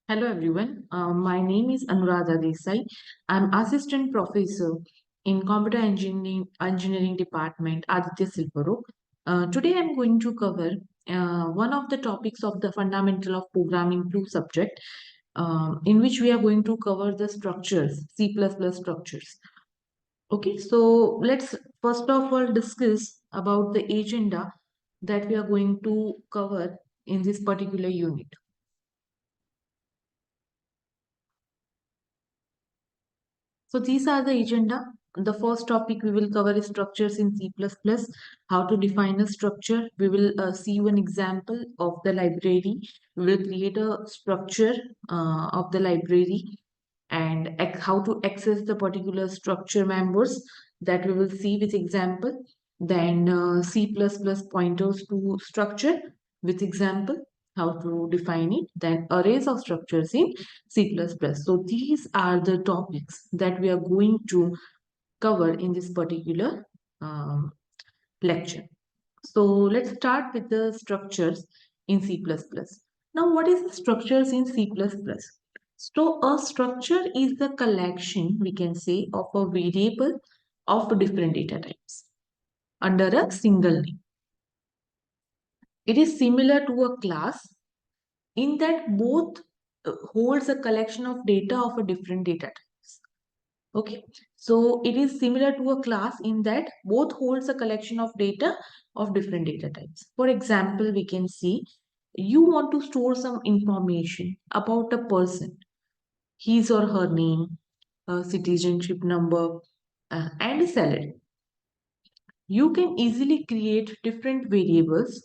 Hello everyone, my name is Anuradha Desai. I'm assistant professor in computer engineering department Aditya Silparo. Today I'm going to cover one of the topics of the fundamental of programming 2 subject, in which we are going to cover the structures, C++ structures. Okay, so let's first of all discuss about the agenda that we are going to cover in this particular unit. So these are the agenda. The first topic we will cover is structures in C++, how to define a structure. We will see one example of the library. We will create a structure of the library and how to access the particular structure members that we will see with example. Then C++ pointers to structure with example, how to define it. Then arrays of structures in C++. So these are the topics that we are going to cover in this particular lecture. So let's start with the structures in C++. Now, what is the structures in C++? So a structure is the collection, we can say, of a variable of different data types under a single name. It is similar to a class in that both holds a collection of data of a different data types. Okay, so it is similar to a class in that both holds a collection of data of different data types. For example, we can see you want to store some information about a person, his or her name, citizenship number, and a salary. You can easily create different variables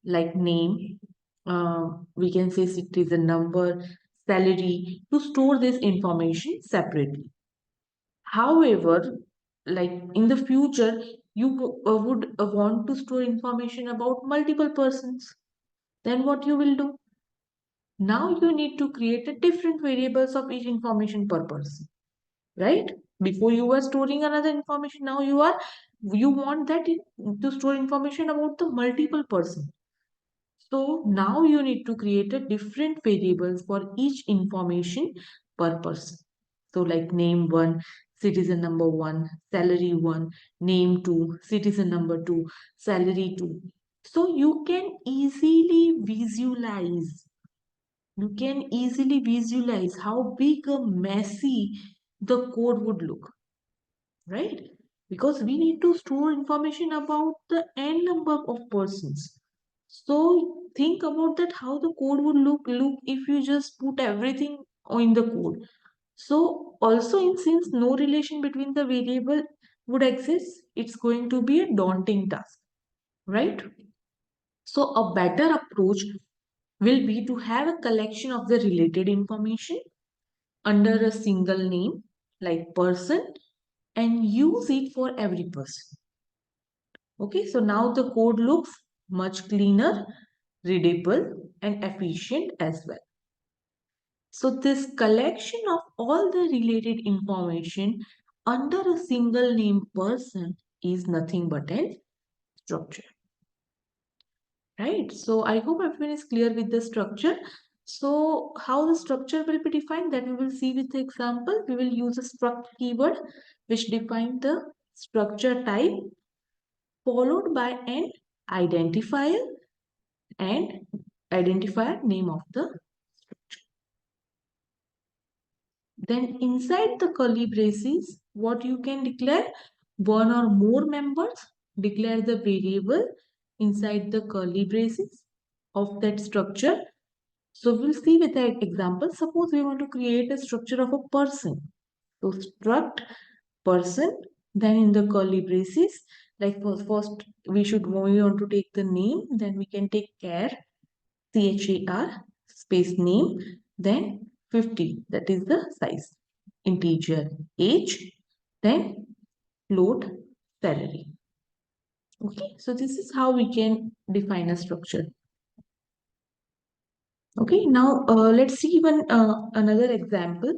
like name, we can say citizen number, salary to store this information separately. However, like in the future, you would want to store information about multiple persons. Then what you will do? Now you need to create a different variables of each information per person, right? Before you were storing another information, now you want to store information about the multiple person. So now you need to create a different variables for each information per person. So like name 1, citizen number 1, salary 1, name 2, citizen number 2, salary 2. So you can easily visualize how big a messy the code would look, right? Because we need to store information about the n number of persons. So think about that how the code would look if you just put everything in the code. So also since no relation between the variable would exist, it's going to be a daunting task, right? So a better approach will be to have a collection of the related information under a single name like person and use it for every person. Okay, so now the code looks much cleaner, readable, and efficient as well. So this collection of all the related information under a single name person is nothing but a structure, right? So I hope everyone is clear with the structure. So how the structure will be defined, that we will see with the example. We will use a struct keyword which define the structure type followed by an identifier and identifier name of the structure. Then inside the curly braces, what you can declare? One or more members. Declare the variable inside the curly braces of that structure. So we'll see with that example. Suppose we want to create a structure of a person. So struct person, then in the curly braces, like first we want to take the name, then we can take char, char space name, then 50, that is the size, integer age, then float salary. Okay, so this is how we can define a structure. Okay, now let's see another example.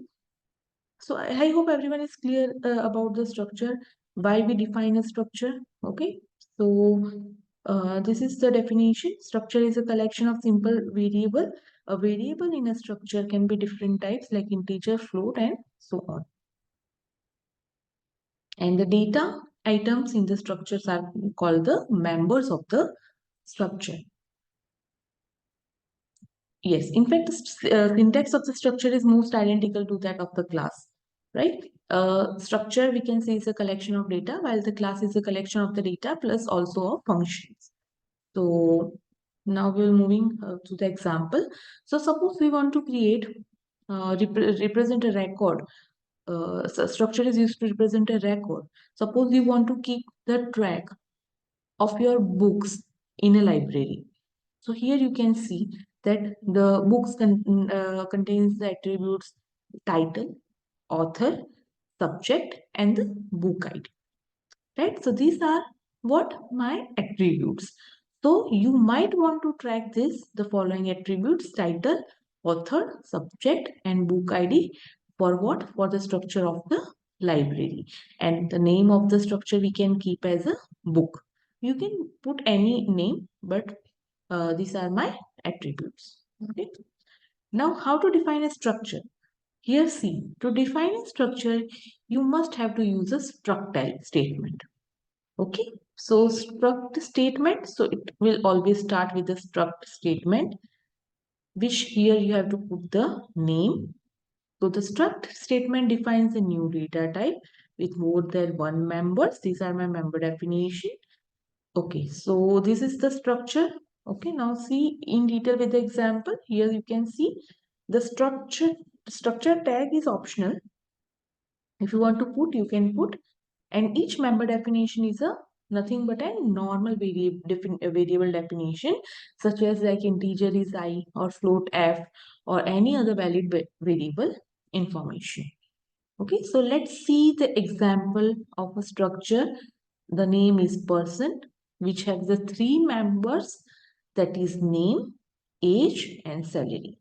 So I hope everyone is clear about the structure, why we define a structure. Okay, so This is the definition. Structure is a collection of simple variable. A variable in a structure can be different types like integer, float, and so on. And the data items in the structures are called the members of the structure. Yes, in fact, the syntax of the structure is most identical to that of the class, right? Structure we can say is a collection of data, while the class is a collection of the data plus also of functions. So now we're moving to the example. So suppose we want to create, represent a record. So structure is used to represent a record. Suppose you want to keep the track of your books in a library. So here you can see that the books contains the attributes title, author, subject, and the book ID. Right? So these are what my attributes. So you might want to track the following attributes: title, author, subject, and book ID. For what? For the structure of the library. And the name of the structure we can keep as a book. You can put any name, but these are my attributes. Okay. Now, how to define a structure? Here, see, to define a structure, you must have to use a struct statement. Okay, so struct statement, so it will always start with the struct statement, which here you have to put the name. So the struct statement defines a new data type with more than one members. These are my member definition. Okay, so this is the structure. Okay, now see in detail with the example. Here you can see the structure tag is optional. If you want to put, you can put, and each member definition is a nothing but a normal variable definition, such as like integer is I or float f or any other valid variable information. Okay, so let's see the example of a structure. The name is person, which has the three members, that is name, age, and salary.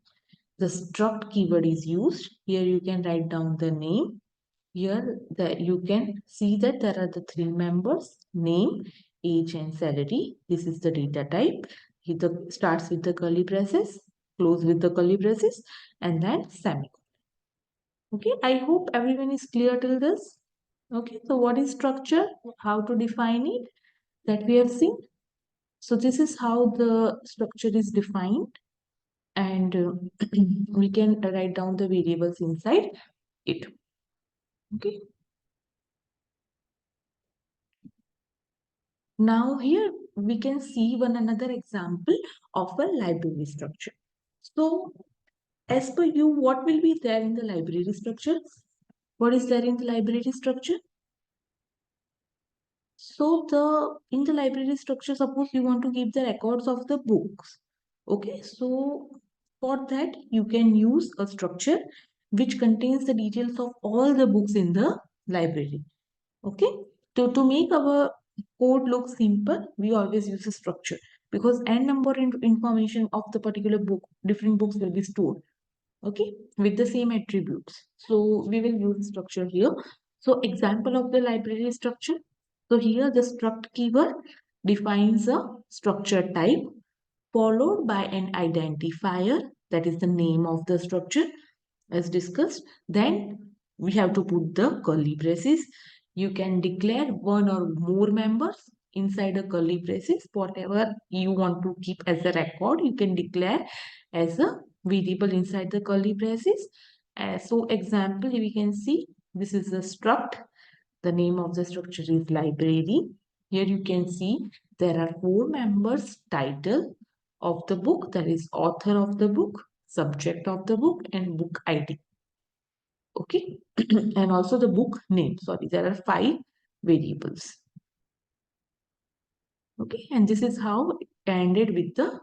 The struct keyword is used. Here you can write down the name. Here you can see that there are the three members: name, age, and salary. This is the data type. It starts with the curly braces, close with the curly braces, and then semicolon. Okay, I hope everyone is clear till this. Okay, so what is structure? How to define it? That we have seen. So this is how the structure is defined, and we can write down the variables inside it. Okay. Now here we can see one another example of a library structure. So as per you, what will be there in the library structure? What is there in the library structure? So in the library structure, suppose you want to keep the records of the books. Okay, so for that you can use a structure which contains the details of all the books in the library. Okay, to make our code look simple, we always use a structure, because n number information of the particular book, different books will be stored, okay, with the same attributes. So we will use structure here. So example of the library structure. So here the struct keyword defines a structure type followed by an identifier, that is the name of the structure as discussed. Then we have to put the curly braces. You can declare one or more members inside a curly braces. Whatever you want to keep as a record, you can declare as a variable inside the curly braces. So example, we can see this is a struct. The name of the structure is library. Here you can see there are four members: title of the book, that is author of the book, subject of the book, and book ID. Okay, and also the book name. Sorry, there are five variables. Okay, and this is how it ended with the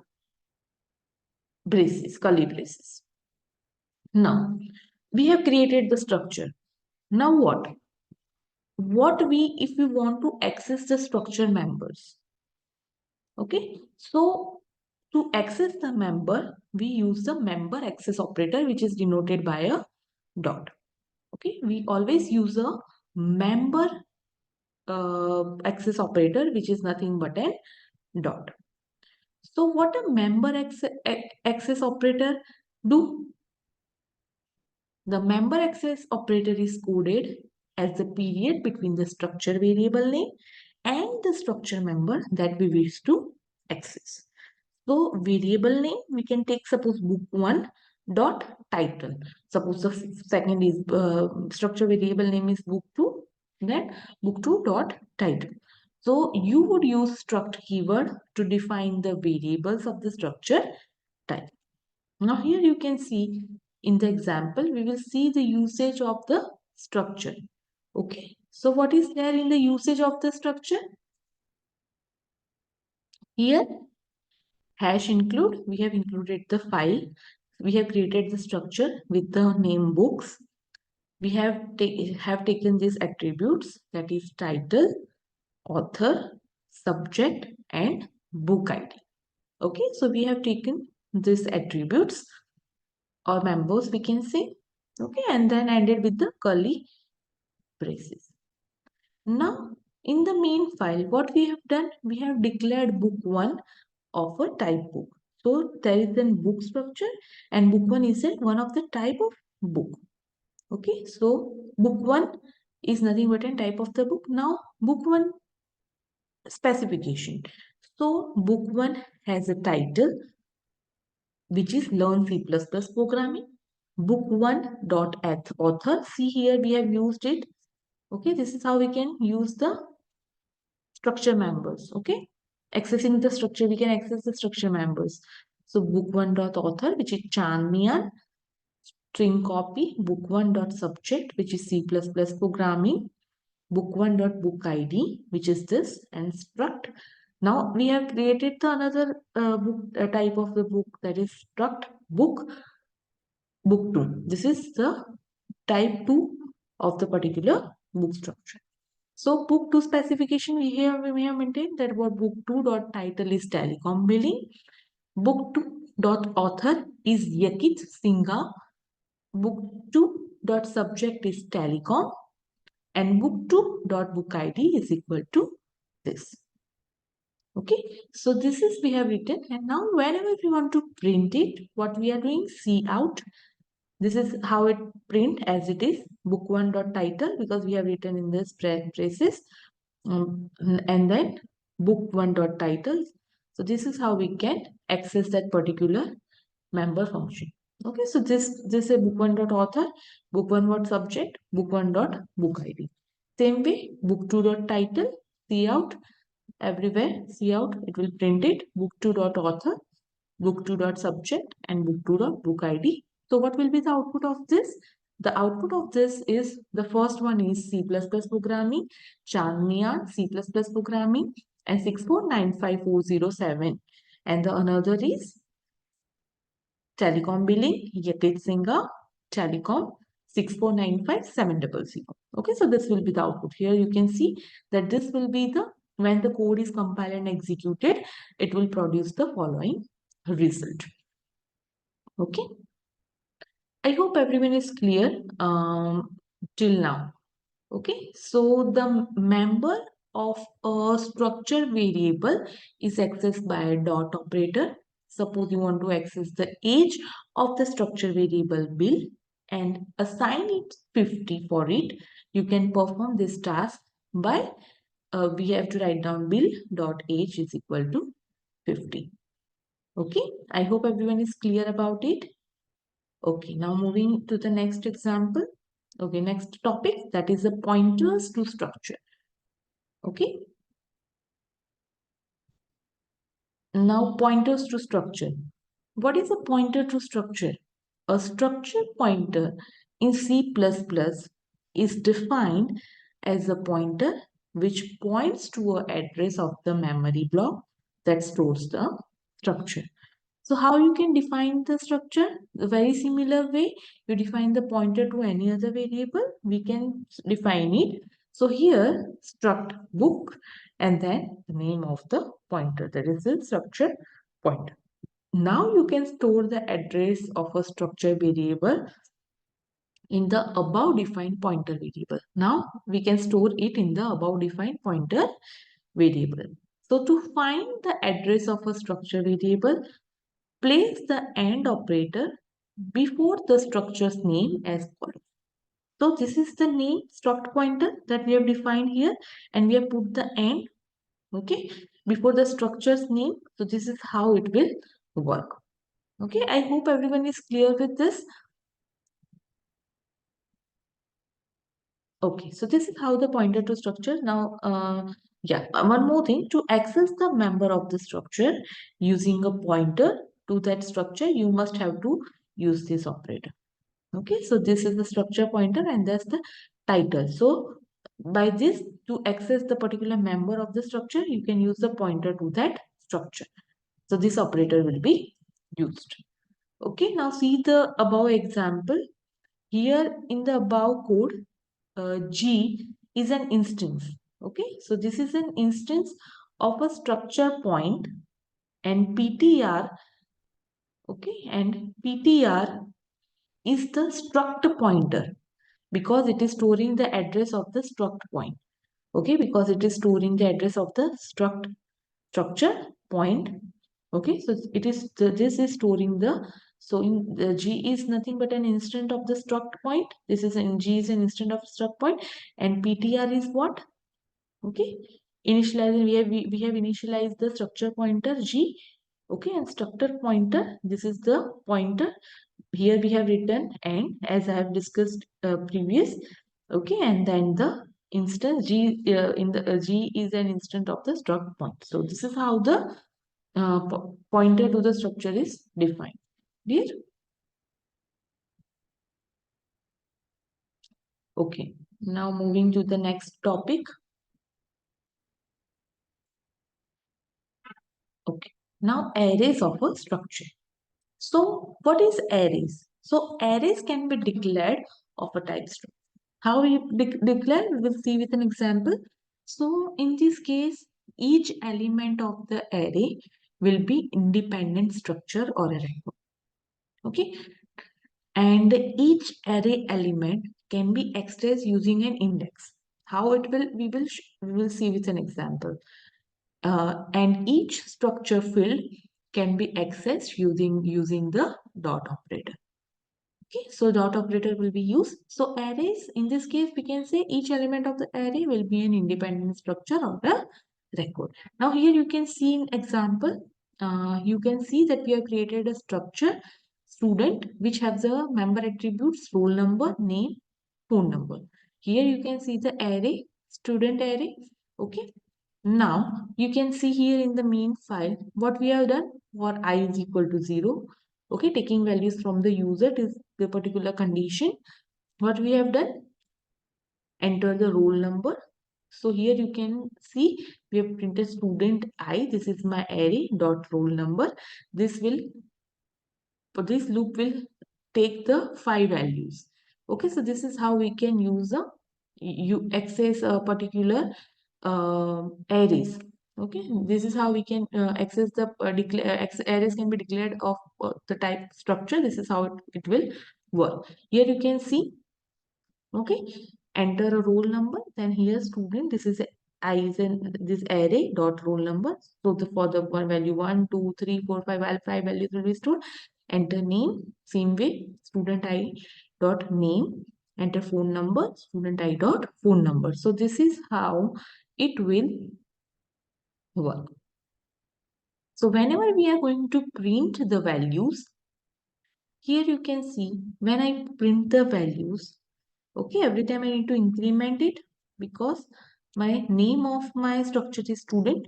braces, curly braces. Now we have created the structure. Now what? If we want to access the structure members? Okay, so to access the member, we use the member access operator, which is denoted by a dot. Okay, we always use a member access operator, which is nothing but an dot. So what a member access operator do? The member access operator is coded as the period between the structure variable name and the structure member that we wish to access. So variable name, we can take suppose book1 dot title. Suppose the second is structure variable name is book2, then book2 dot title. So you would use struct keyword to define the variables of the structure type. Now here you can see in the example, we will see the usage of the structure. Okay, so what is there in the usage of the structure? Here, hash include, we have included the file. We have created the structure with the name books. We have taken these attributes, that is title, author, subject, and book ID. Okay, so we have taken these attributes or members, we can say. Okay, and then ended with the curly braces. Now, in the main file, what we have done, we have declared book1 of a type book. So there is a book structure and book1 is one of the type of book. Okay, so book1 is nothing but a type of the book. Now, book1 specification. So book1 has a title which is Learn C++ Programming. Book1.author. See here we have used it. Okay, this is how we can use the structure members. Okay, accessing the structure, we can access the structure members. So book1.author, which is Chanmian, string copy, book1.subject, which is C++ programming, book1.book ID, which is this, and struct. Now we have created the another book type of the book, that is struct book book2. This is the type 2 of the particular book structure. So book2 specification, we have maintained that what book2 dot title is telecom billing, book2 dot author is Yakit Singha, book2 dot subject is telecom, and book2 dot book ID is equal to this. Okay, so this is we have written, and now whenever we want to print it, what we are doing, cout. This is how it print as it is, book1 dot title, because we have written in this braces, and then book1 dot title. So this is how we can access that particular member function. Okay, so this is a book1 dot author, book1 dot subject, book1 dot book ID. Same way, book2 dot title, cout, everywhere cout, it will print it, book2 dot author, book2 dot subject, and book2 dot book ID. So what will be the output of this? The output of this is, the first one is C++ programming, Chanmian C++ programming, and 6495407. And the another is telecom billing, Yakit Singha, telecom 6495700. Okay, so this will be the output. Here you can see that this will be the, when the code is compiled and executed, it will produce the following result. Okay, I hope everyone is clear till now. Okay, so the member of a structure variable is accessed by a dot operator. Suppose you want to access the age of the structure variable Bill and assign it 50 for it. You can perform this task by, we have to write down Bill dot age is equal to 50. Okay, I hope everyone is clear about it. Okay, now moving to the next example. Okay, next topic, that is the pointers to structure. Okay, now pointers to structure. What is a pointer to structure? A structure pointer in C++ is defined as a pointer which points to an address of the memory block that stores the structure. So how you can define the structure? A very similar way, you define the pointer to any other variable, we can define it. So here, struct book and then the name of the pointer, that is the structure pointer. Now you can store the address of a structure variable in the above defined pointer variable. Now we can store it in the above defined pointer variable. So to find the address of a structure variable, place the AND operator before the structure's name as follows. So this is the name struct pointer that we have defined here, and we have put the AND, okay, before the structure's name. So this is how it will work. Okay, I hope everyone is clear with this. Okay, so this is how the pointer to structure. Now, one more thing, to access the member of the structure using a pointer to that structure, you must have to use this operator. Okay, so this is the structure pointer and that's the title. So by this, to access the particular member of the structure, you can use the pointer to that structure. So this operator will be used. Okay, now see the above example. Here in the above code, G is an instance. Okay, so this is an instance of a structure point, and PTR, okay, and PTR is the struct pointer because it is storing the address of the struct point. Okay, because it is storing the address of the structure point. Okay, so it is this is storing the, so in the G is nothing but an instant of the struct point. This is an G is an instant of struct point, and PTR is what? Okay, initializing, we have initialized the structure pointer G. Okay, and structure pointer, this is the pointer. Here we have written and, as I have discussed previous. Okay, and then the instance G in the G is an instant of the struct point. So this is how the pointer to the structure is defined. Clear? Okay, now moving to the next topic. Okay, now arrays of a structure. So what is arrays? So arrays can be declared of a type string. How we declare, we will see with an example. So in this case, each element of the array will be independent structure or a record. Okay, and each array element can be accessed using an index. How it will, we will see with an example. And each structure field can be accessed using the dot operator. Okay, so dot operator will be used. So arrays, in this case, we can say each element of the array will be an independent structure or a record. Now here you can see in example, you can see that we have created a structure student which has the member attributes roll number, name, phone number. Here you can see the array, student array. Okay. Now you can see here in the main file what we have done for I is equal to 0. Okay, taking values from the user to the particular condition. What we have done, enter the roll number. So here you can see we have printed student I. This is my array dot roll number. This will, this loop will take the 5 values. Okay, so this is how we can use a, you access a particular arrays. Okay, this is how we can access the arrays can be declared of the type structure. This is how it will work. Here you can see, okay, enter a roll number, then here student, this is I is in this array dot roll number. So the, for the one value 1 2 3 4 5 5 values will be stored. Enter name, same way, student I dot name, enter phone number, student I dot phone number. So this is how it will work. So whenever we are going to print the values, here you can see when I print the values, okay, every time I need to increment it because my name of my structure is student.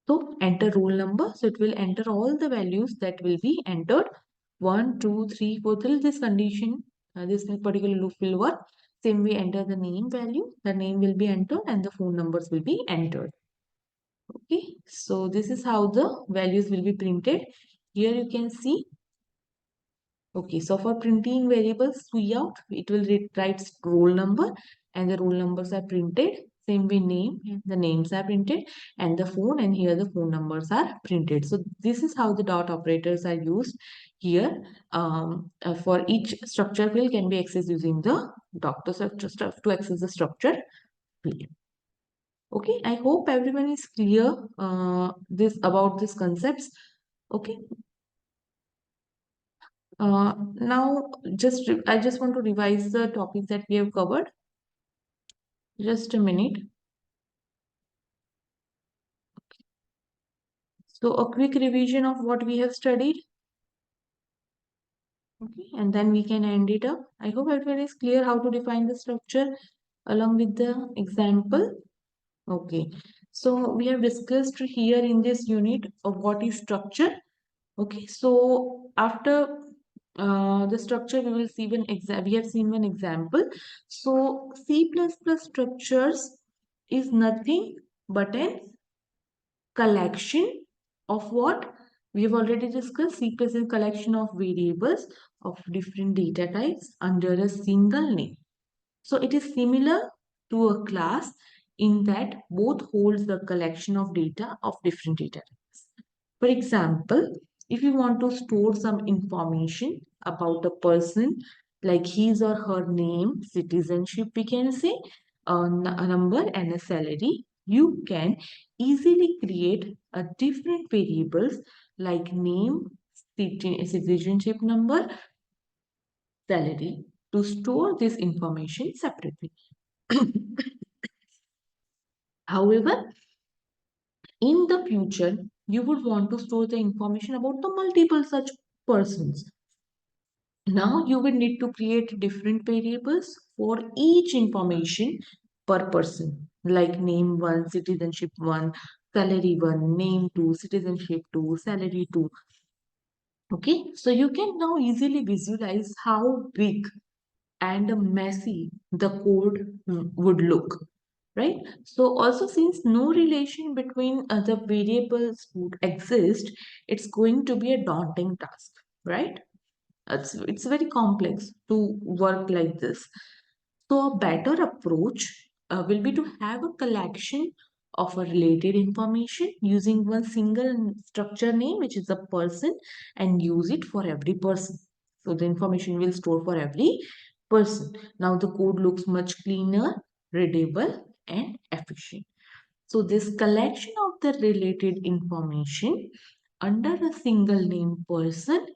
So enter roll number. So it will enter all the values that will be entered 1, 2, 3, 4 till this condition, this particular loop will work. Same way, enter the name value, the name will be entered and the phone numbers will be entered. Okay, so this is how the values will be printed. Here you can see. Okay, so for printing variables cout, it will write roll number and the roll numbers are printed. Same way name, the names are printed and the phone, and here the phone numbers are printed. So this is how the dot operators are used here. For each structure field can be accessed using the dot to access the structure field. Okay, I hope everyone is clear this about these concepts. Okay, now I just want to revise the topics that we have covered. Just a minute. So a quick revision of what we have studied. Okay, and then we can end it up. I hope everyone is clear how to define the structure along with the example. Okay, so we have discussed here in this unit of what is structure. Okay, so after the structure, we will see one example. We have seen one example. So C++ structures is nothing but a collection of what we have already discussed. C++ is a collection of variables of different data types under a single name. So it is similar to a class in that both holds the collection of data of different data types. For example, if you want to store some information about a person, like his or her name, citizenship, we can say, a number and a salary, you can easily create a different variables like name, citizenship number, salary to store this information separately. However, in the future, you would want to store the information about the multiple such persons. Now you will need to create different variables for each information per person, like name 1, citizenship 1, salary 1, name 2, citizenship 2, salary 2. Okay, so you can now easily visualize how big and messy the code would look, right? So also, since no relation between the variables would exist, it's going to be a daunting task, right? It's very complex to work like this. So a better approach will be to have a collection of a related information using one single structure name, which is a person, and use it for every person. So the information will store for every person. Now the code looks much cleaner, readable, and efficient. So this collection of the related information under a single name person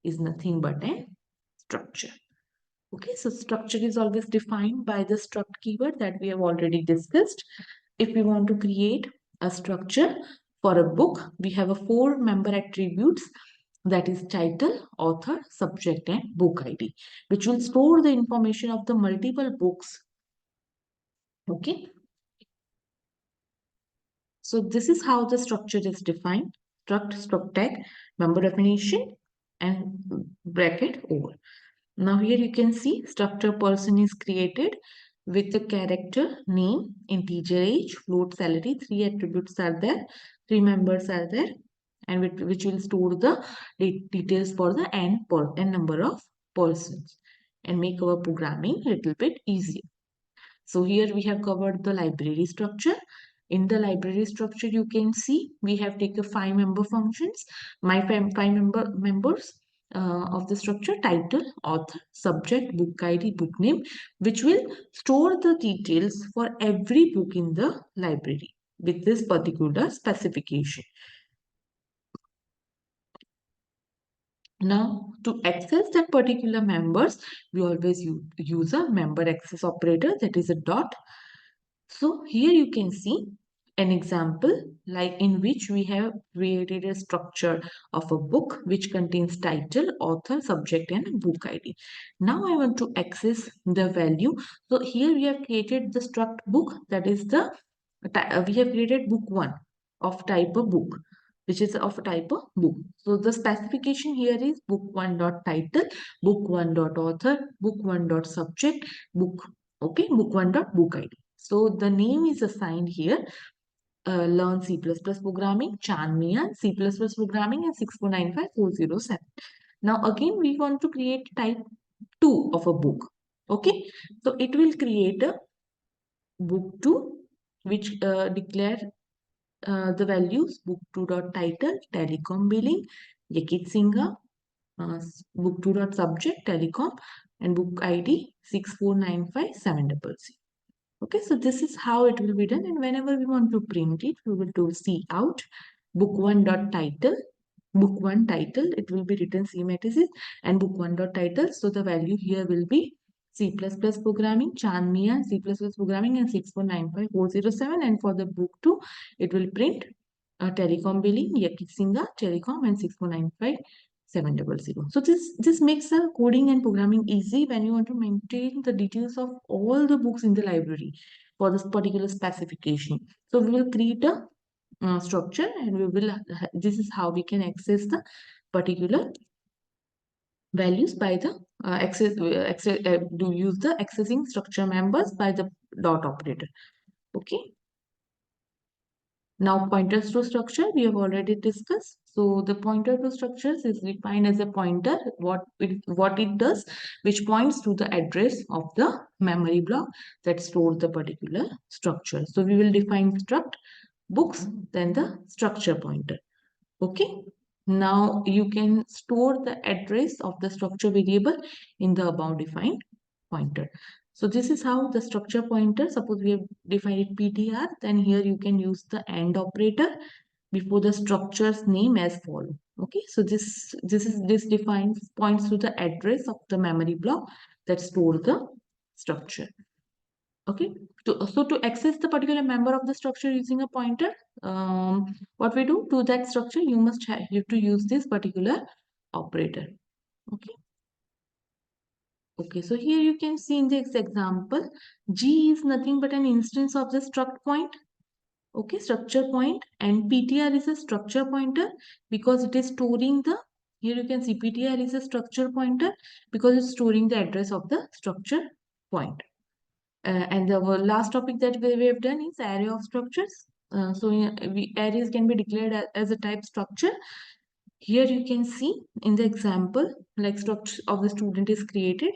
is nothing but a structure. Okay, so structure is always defined by the struct keyword that we have already discussed. If we want to create a structure for a book, we have a 4-member attributes, that is title, author, subject, and book ID, which will store the information of the multiple books. Okay, so this is how the structure is defined. Struct tag, member definition, and bracket over. Now here you can see structure person is created with the character, name, integer age, float, salary. 3 attributes are there, 3 members are there, and which will store the details for the n number of persons and make our programming a little bit easier. So here we have covered the library structure. In the library structure, you can see we have taken 5-member functions. My members of the structure: title, author, subject, book ID, book name, which will store the details for every book in the library with this particular specification. Now, to access that particular members, we always use a member access operator, that is a dot. So here you can see an example like in which we have created a structure of a book which contains title, author, subject, and book ID. Now I want to access the value. So here we have created the struct book, that is the we have created book 1 of type of book, which is of type of book. So the specification here is book 1 dot title, book 1 dot author, book 1 dot subject, book, okay, book 1 dot book ID. So the name is assigned here. Learn C++ programming, Chanmian, C++ programming, and 6495407. Now again, we want to create type 2 of a book. Okay, so it will create a book 2, which declare the values book 2 dot title, telecom billing, Yakit Singha, book 2 dot subject, telecom, and book ID 6495700. Okay, so this is how it will be done, and whenever we want to print it, we will do C out book1 dot title, book1 title, it will be written C matrices and book1 dot title. So the value here will be C++ programming, Chanmia, C++ programming, and 6495407. And for the book 2, it will print telecom billing, Yakisinga, telecom, and 6495700. So this makes the coding and programming easy when you want to maintain the details of all the books in the library for this particular specification. So we will create a structure, and we will this is how we can access the particular values by the do use the accessing structure members by the dot operator. Okay, now pointers to structure we have already discussed. So the pointer to structures is defined as a pointer, what it does, which points to the address of the memory block that stores the particular structure. So we will define struct books, then the structure pointer. Okay, now you can store the address of the structure variable in the above defined pointer. So this is how the structure pointer, suppose we have defined it PTR, then here you can use the AND operator before the structure's name as follow. Okay, so this defines points to the address of the memory block that stores the structure. Okay, so to access the particular member of the structure using a pointer, what we do to that structure, you have to use this particular operator. Okay. Okay, so here you can see in this example, G is nothing but an instance of the struct point. Okay, structure point, and PTR is a structure pointer because it is storing the, here you can see PTR is a structure pointer because it's storing the address of the structure point. And the last topic that we have done is array of structures. Arrays can be declared as a type structure. Here you can see in the example, like structure of the student is created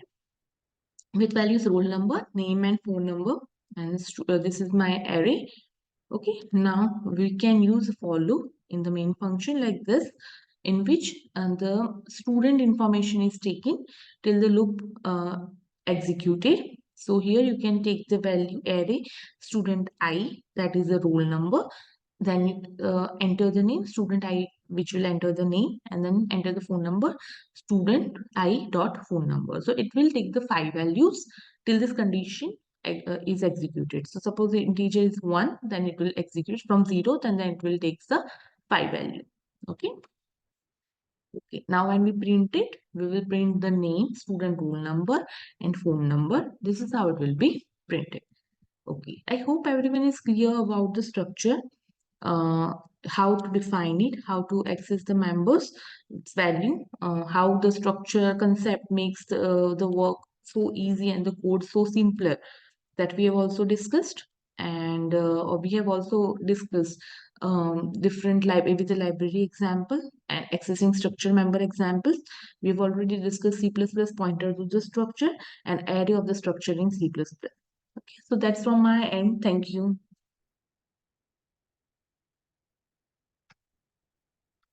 with values roll number, name, and phone number. And this is my array. Okay, now we can use for loop in the main function like this, in which the student information is taken till the loop executed. So here you can take the value array student I, that is the roll number, then enter the name student I, which will enter the name, and then enter the phone number student I dot phone number. So it will take the 5 values till this condition is executed. So suppose the integer is 1, then it will execute from 0, then it will take the 5 value. Okay. Okay, now when we print it, we will print the name, student roll number, and phone number. This is how it will be printed. Okay, I hope everyone is clear about the structure, uh, how to define it, how to access the members, its value, how the structure concept makes the work so easy and the code so simpler, that we have also discussed. And we have also discussed different library with the library example and accessing structure member examples. We've already discussed C++ pointer to the structure and array of the structure in C++. Okay, so that's from my end. Thank you.